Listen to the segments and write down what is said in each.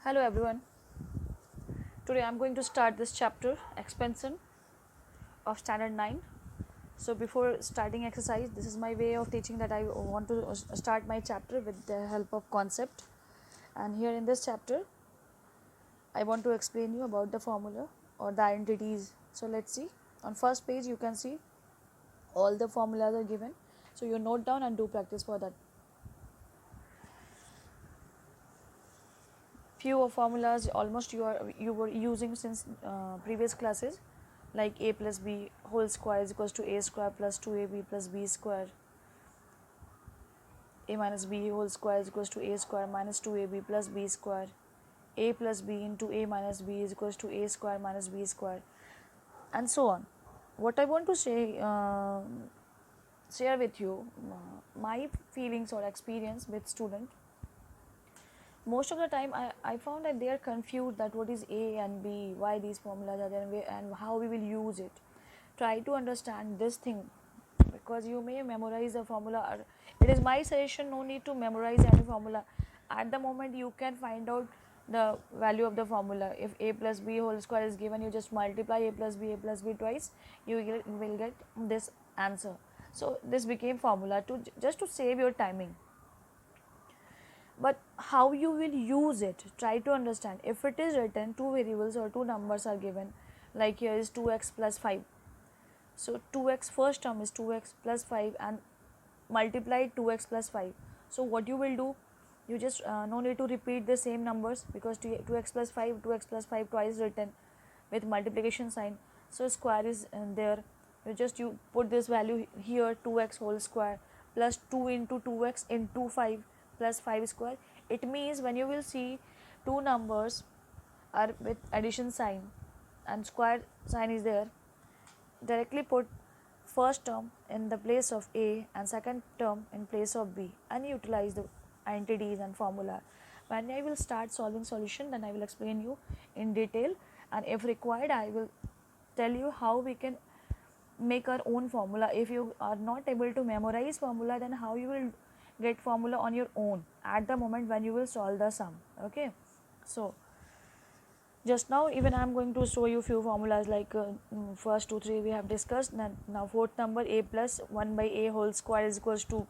Hello everyone. Today I'm going to start this chapter expansion of standard 9. So before starting exercise, this is my way of teaching that I want to start my chapter with the help of concept. And here in this chapter I want to explain you about the formula or the identities. So let's see. On first page you can see all the formulas are given. So you note down and do practice for that. Few of formulas almost you were using since previous classes, like a plus b whole square is equals to a square plus 2ab plus b square, a minus b whole square is equals to a square minus 2ab plus b square, a plus b into a minus b is equals to a square minus b square, and so on. What I want to say, share with you my feelings or experience with student. Most of the time I found that they are confused that what is a and b, why these formulas are there, and how we will use it. Try to understand this thing, because you may memorize the formula, or it is my suggestion, no need to memorize any formula. At the moment you can find out the value of the formula. If a plus b whole square is given, you just multiply a plus b twice, you will get this answer. So this became formula to just to save your timing. But how you will use it, try to understand. If it is written two variables or two numbers are given, like here is 2x plus 5, so 2x first term is 2x plus 5 and multiply 2x plus 5. So what you will do, you just no need to repeat the same numbers, because 2x plus 5 twice written with multiplication sign, so square is there. You put this value here, 2x whole square plus 2 into 2x into 5 plus 5 square. It means when you will see two numbers are with addition sign and square sign is there, directly put first term in the place of a and second term in place of b and utilize the identities and formula. When I will start solving solution, then I will explain you in detail, and if required I will tell you how we can make our own formula. If you are not able to memorize formula, then how you will get formula on your own at the moment when you will solve the sum. Okay, so just now even I am going to show you few formulas, like first 2 3 we have discussed. Now fourth number, a plus 1 by a whole square is equals to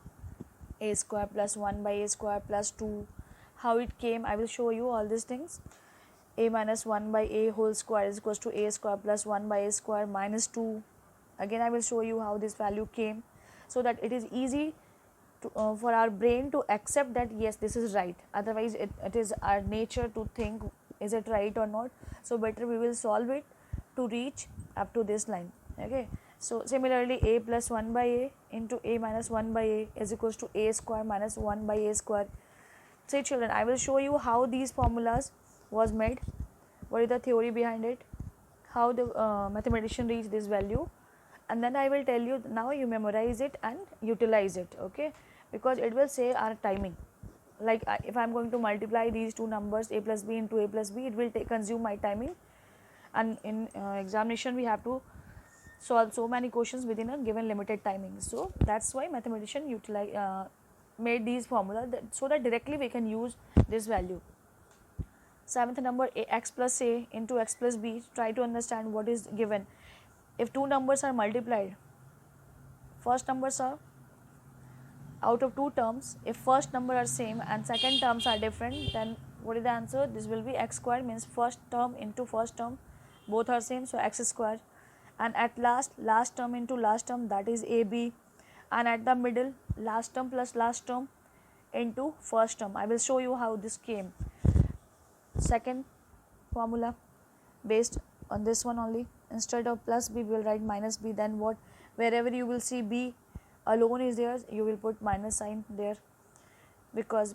a square plus 1 by a square plus 2. How it came, I will show you all these things. A minus 1 by a whole square is equals to a square plus 1 by a square minus 2. Again I will show you how this value came, so that it is easy to, for our brain to accept that yes, this is right. Otherwise it is our nature to think, is it right or not. So better we will solve it to reach up to this line. Okay, so similarly, a plus 1 by a into a minus 1 by a is equals to a square minus 1 by a square. Say children, I will show you how these formulas was made, what is the theory behind it, how the mathematician reached this value, and then I will tell you. Now you memorize it and utilize it. Okay, because it will save our timing. Like if I am going to multiply these two numbers, a plus b into a plus b, it will consume my timing, and in examination we have to solve so many questions within a given limited timing. So that's why mathematician made these formula, so that directly we can use this value. Seventh number, x plus a into x plus b. Try to understand what is given. If two numbers are multiplied, first numbers are out of two terms, if first number are same and second terms are different, then what is the answer? This will be x square, means first term into first term, both are same, so x square. And at last term into last term, that is ab, and at the middle, last term plus last term into first term. I will show you how this came. Second formula based on this one only. Instead of plus b, we will write minus b. Then what? Wherever you will see b alone is there, you will put minus sign there, because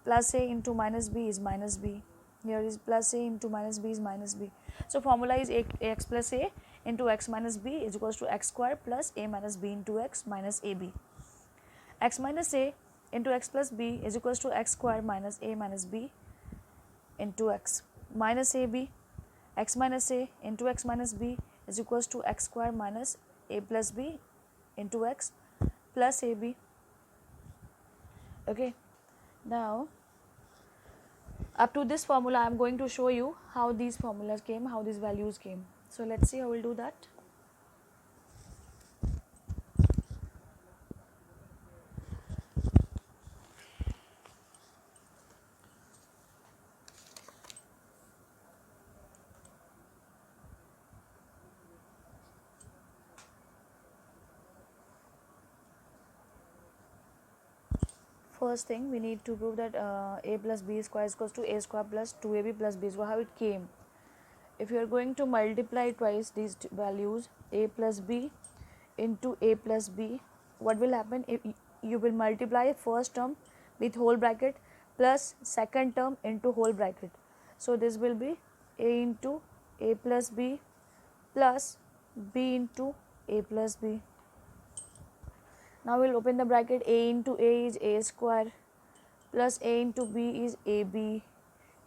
plus a into minus b is minus b. Here is plus a into minus b is minus b. So formula is x plus a into x minus b is equals to x square plus a minus b into x minus ab. X minus a into x plus b is equals to x square minus a minus b into x minus ab. X minus a into x minus b is equals to x square minus a plus b into x plus ab. Okay, now Up to this formula, I am going to show you how these formulas came, how these values came. So let's see how we'll do that. First thing, we need to prove that a plus b square is equals to a square plus 2ab plus b square, how it came. If you are going to multiply twice these values, a plus b into a plus b, what will happen? If you will multiply first term with whole bracket plus second term into whole bracket. So this will be a into a plus b plus b into a plus b. Now we'll open the bracket. A into a is a square plus a into b is ab.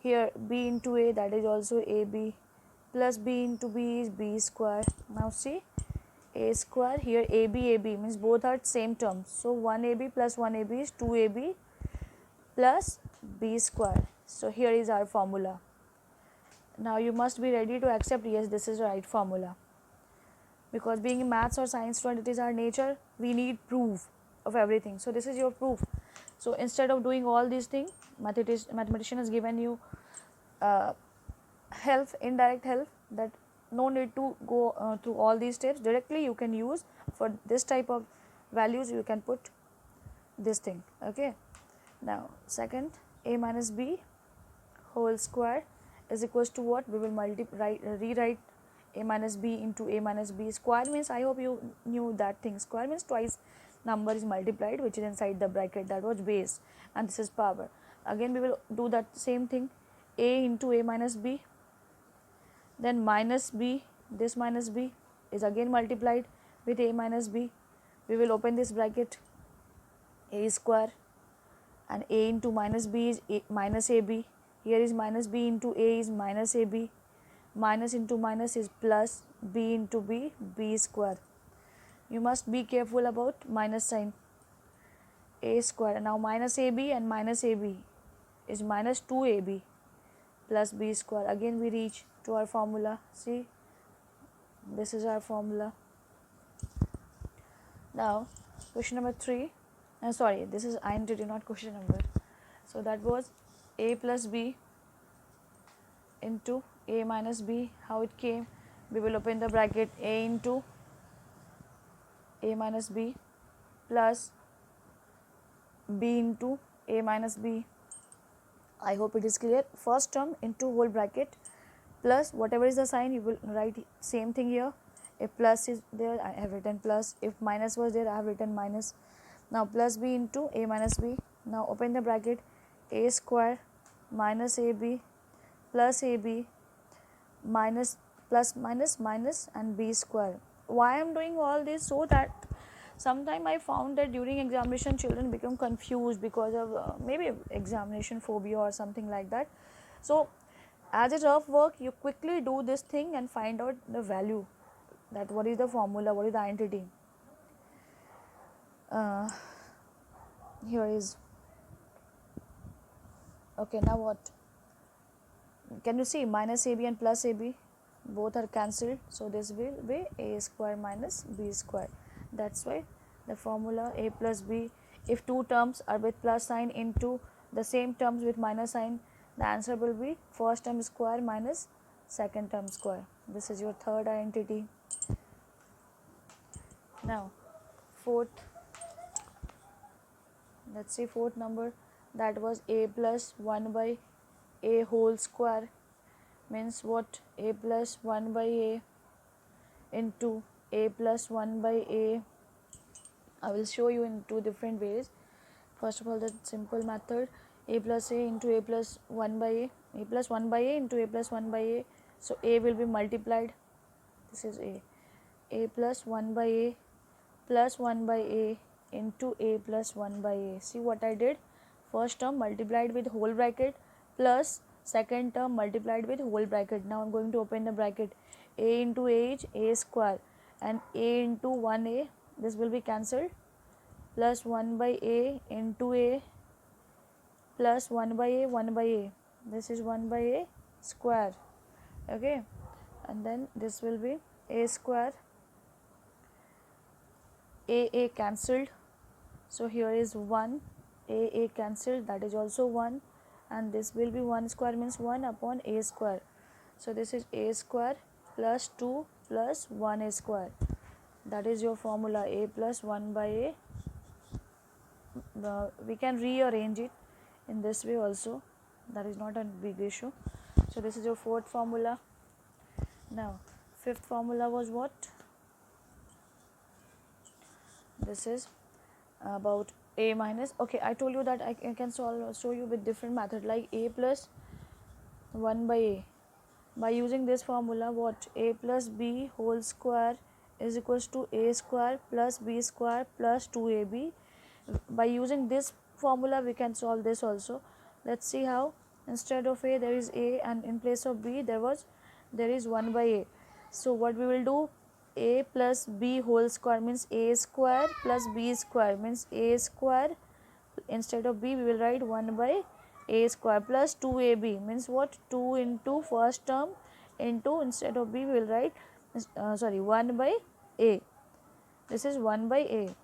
Here b into a, that is also ab, plus b into b is b square. Now see, a square, here ab means both are same terms. So 1ab plus 1ab is 2ab plus b square. So here is our formula. Now you must be ready to accept, yes, this is the right formula. Because being a maths or science student, it is our nature, we need proof of everything. So this is your proof. So instead of doing all these things, mathematician has given you help, indirect help, that no need to go through all these steps. Directly you can use for this type of values, you can put this thing. Okay. Now second, a minus b whole square is equals to what? We will rewrite a minus b into a minus b. Square means, I hope you knew that thing. Square means twice number is multiplied, which is inside the bracket, that was base, and this is power. Again we will do that same thing, a into a minus b, then minus b, this minus b is again multiplied with a minus b. We will open this bracket, a square, and a into minus b is minus ab. Here is minus b into a is minus ab, minus into minus is plus, b into b, b square. You must be careful about minus sign, a square. Now minus ab and minus ab is minus 2ab plus b square. Again we reach to our formula. See, this is our formula. Now question number 3, sorry, this is identity, not question number. So that was a plus b into a minus b. How it came? We will open the bracket, a into a minus b plus b into a minus b. I hope it is clear. First term into whole bracket plus whatever is the sign, you will write same thing here. If plus is there, I have written plus. If minus was there, I have written minus. Now plus b into a minus b. Now open the bracket, a square minus ab plus ab minus plus minus minus and b square. Why I am doing all this? So that sometime I found that during examination children become confused because of maybe examination phobia or something like that. So as a rough work, you quickly do this thing and find out the value, that what is the formula, what is the identity. Here is, okay, now what? Can you see minus ab and plus ab both are cancelled, so this will be a square minus b square. That's why the formula a plus b, if two terms are with plus sign into the same terms with minus sign, the answer will be first term square minus second term square. This is your third identity. Now fourth, let's see fourth number, that was a plus 1 by a whole square, means what? A plus 1 by a into a plus 1 by a. I will show you in two different ways. First of all, the simple method, a plus a into a plus 1 by a plus 1 by a into a plus 1 by a. So a will be multiplied, this is a plus 1 by a plus 1 by a into a plus 1 by a. See what I did? First term multiplied with whole bracket plus second term multiplied with whole bracket. Now I am going to open the bracket, a into a is a square and a into 1a, this will be cancelled, plus 1 by a into a plus 1 by a 1 by a. this is 1 by a square. Okay, and then this will be a square, a cancelled, so here is 1, a cancelled, that is also 1, and this will be 1 square means 1 upon a square. So this is a square plus 2 plus 1 a square. That is your formula, a plus 1 by a. We can rearrange it in this way also, that is not a big issue. So this is your fourth formula. Now fifth formula was what? This is about a minus. Okay, I told you that I can show you with different method, like a plus 1 by a. By using this formula, what? A plus b whole square is equals to a square plus b square plus 2ab. By using this formula we can solve this also. Let's see how. Instead of a there is a, and in place of b there is 1 by a. So what we will do, a plus b whole square means a square plus b square means a square. Instead of b we will write 1 by a square plus 2ab means what? 2 into first term into, instead of b we will write 1 by a. This is 1 by a.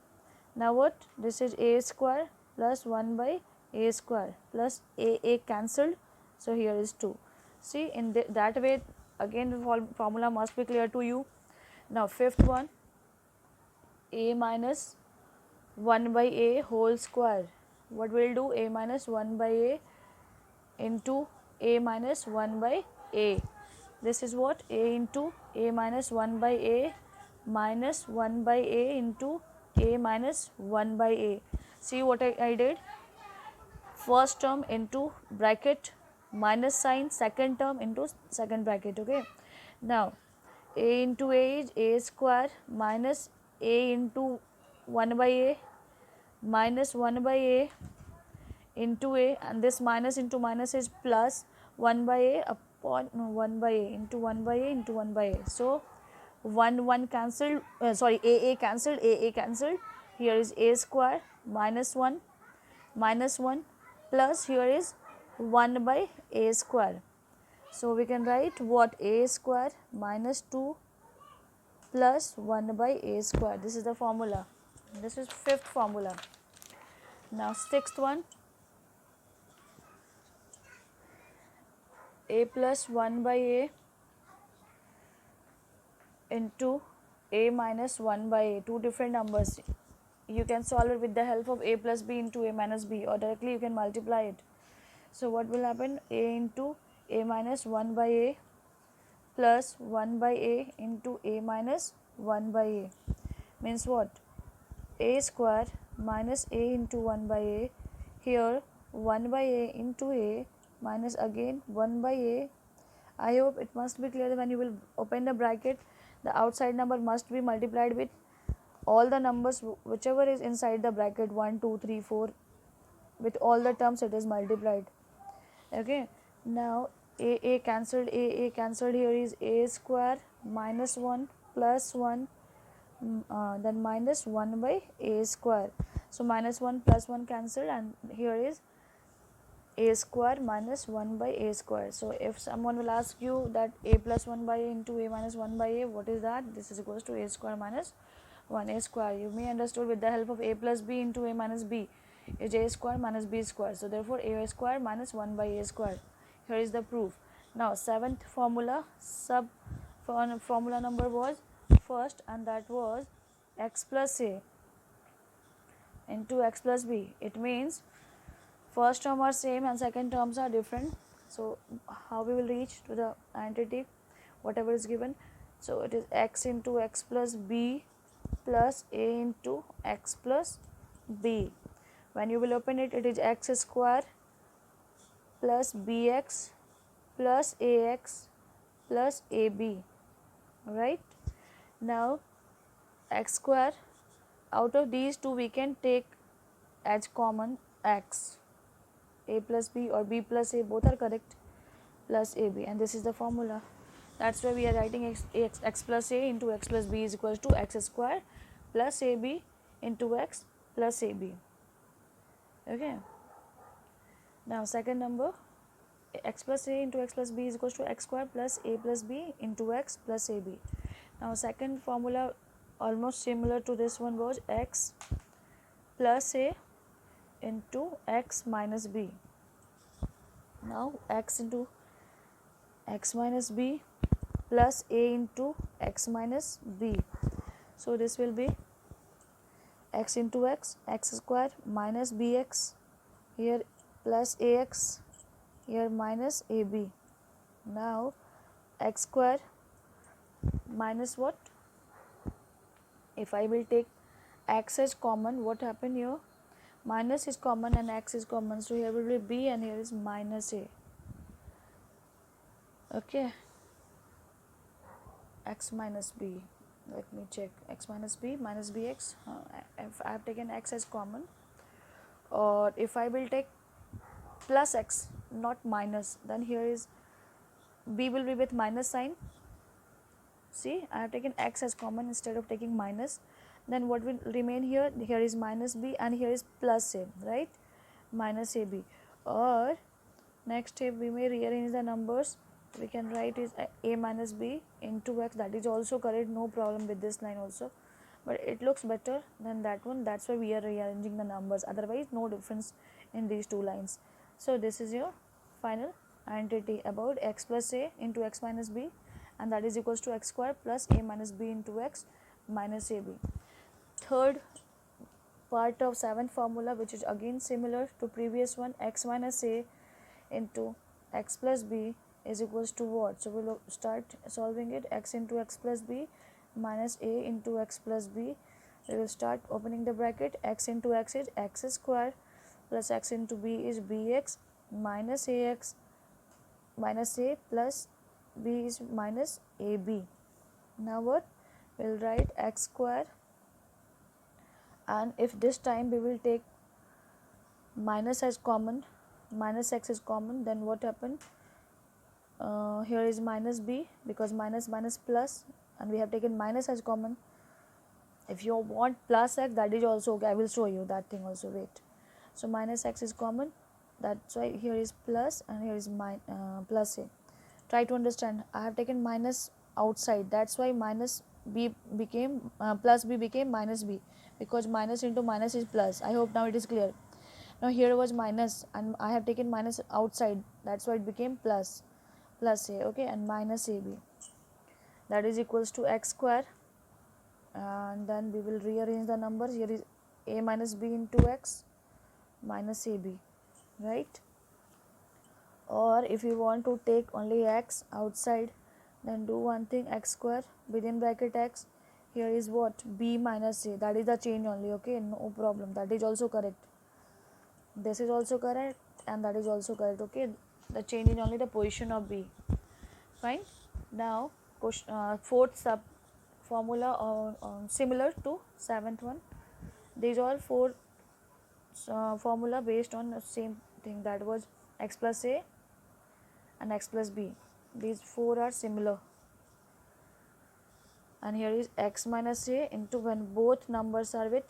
Now what? This is a square plus 1 by a square plus a cancelled, so here is 2. See, in that way again the formula must be clear to you. Now fifth one, a minus 1 by a whole square. What will do? A minus 1 by a into a minus 1 by a. This is what? A into a minus 1 by a minus 1 by a into a minus 1 by a. See what I did? First term into bracket minus sign, second term into second bracket. Okay, now a into a is a square minus a into 1 by a minus 1 by a into a, and this minus into minus is plus 1 by a upon 1 by a into 1 by a into 1 by a. So 1 cancelled, a cancelled, a cancelled. Here is a square minus 1 plus here is 1 by a square. So we can write what? A square minus 2 plus 1 by a square. This is the formula. This is fifth formula. Now sixth one, a plus 1 by a into a minus 1 by a, two different numbers. You can solve it with the help of a plus b into a minus b, or directly you can multiply it. So what will happen? A into a minus 1 by a plus 1 by a into a minus 1 by a means what? A square minus a into 1 by a. Here 1 by a into a minus again 1 by a. I hope it must be clear that when you will open the bracket, the outside number must be multiplied with all the numbers whichever is inside the bracket, 1 2 3 4, with all the terms it is multiplied. Okay, now a cancelled, a cancelled. Here is a square minus 1 plus 1 then minus 1 by a square. So minus 1 plus 1 cancelled, and here is a square minus 1 by a square. So if someone will ask you that a plus 1 by a into a minus 1 by a, what is that? This is equals to a square minus 1a square. You may understood with the help of a plus b into a minus b is a square minus b square. So therefore a square minus 1 by a square. Here is the proof. Now seventh formula, formula number was first, and that was x plus a into x plus b. It means first term are same and second terms are different. So how we will reach to the identity, whatever is given. So it is x into x plus b plus a into x plus b. When you will open it, it is x square plus bx plus ax plus ab. Right? Now x square, out of these two we can take as common x. A plus b or b plus a, both are correct, plus ab, and this is the formula. That's why we are writing x plus a into x plus b is equals to x square plus ab into x plus ab. Okay. Now second number, x plus a into x plus b is equals to x square plus a plus b into x plus ab. Now second formula almost similar to this one was x plus a into x minus b. Now x into x minus b plus a into x minus b. So this will be x into x square minus bx, here plus ax, here minus ab. Now x square minus what? If I will take x as common, what happened here? Minus is common and x is common, so here will be b and here is minus a. Okay, x minus b, let me check, x minus b minus bx. If I have taken x as common, or if I will take plus x not minus, then here is b will be with minus sign. See, I have taken x as common instead of taking minus, then what will remain here? Here is minus b and here is plus a, right? Minus ab. Or next step, we may rearrange the numbers. We can write is a minus b into x. That is also correct, no problem with this line also, but it looks better than that one. That's why we are rearranging the numbers, otherwise no difference in these two lines. So this is your final identity about x plus a into x minus b, and that is equals to x square plus a minus b into x minus ab. Third part of seventh formula, which is again similar to previous one, x minus a into x plus b is equals to what? So we will start solving it. X into x plus b minus a into x plus b. We will start opening the bracket. X into x is x square plus x into b is bx minus ax minus a plus b is minus ab. Now what? We will write x square, and if this time we will take minus as common, minus x is common, then what happened? Here is minus b, because minus minus plus, and we have taken minus as common. If you want plus x, that is also okay, I will show you that thing also, wait. So minus x is common, that's why here is plus and here is plus a. Try to understand, I have taken minus outside, that's why minus b became plus b became minus b, because minus into minus is plus. I hope now it is clear. Now here was minus and I have taken minus outside, that's why it became plus a, okay, and minus ab. That is equals to x square, and then we will rearrange the numbers. Here is a minus b into x minus ab, right? Or if you want to take only x outside, then do one thing, x square within bracket x, here is what? B minus a. That is the change only, okay, no problem, that is also correct. This is also correct and that is also correct, okay. The change is only the position of b. Fine. Now fourth sub formula similar to seventh one. These are four formula based on the same thing, that was x plus a and x plus b. These four are similar. And here is x minus a into, when both numbers are with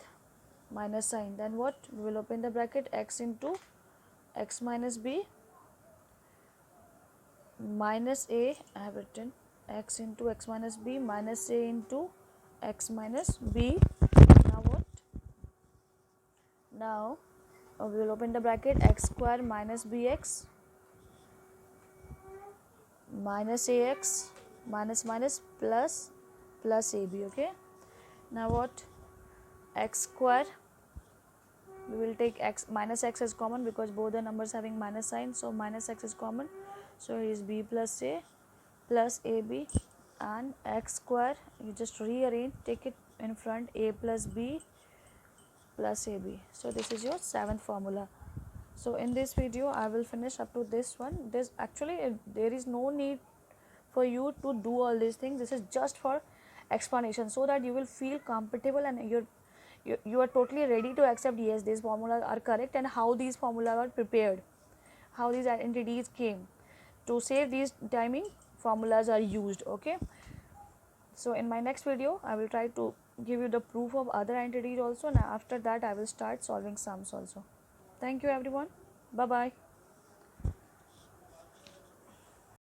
minus sign, then what? We will open the bracket, x into x minus b minus a, I have written x into x minus b minus a into x minus b. Now what? Now we will open the bracket, x square minus bx minus ax minus minus plus ab, okay. Now what? X square, we will take x minus x as common because both the numbers having minus sign, so minus x is common, so here is b plus a plus ab, and x square you just rearrange, take it in front, a plus b plus ab. So this is your seventh formula. So in this video I will finish up to this one. This actually there is no need for you to do all these things. This is just for explanation, so that you will feel comfortable and you are totally ready to accept, yes, these formulas are correct, and how these formulas are prepared, how these identities came. To save these timing, formulas are used, okay. So in my next video I will try to give you the proof of other entities also, and after that I will start solving sums also. Thank you everyone. Bye bye.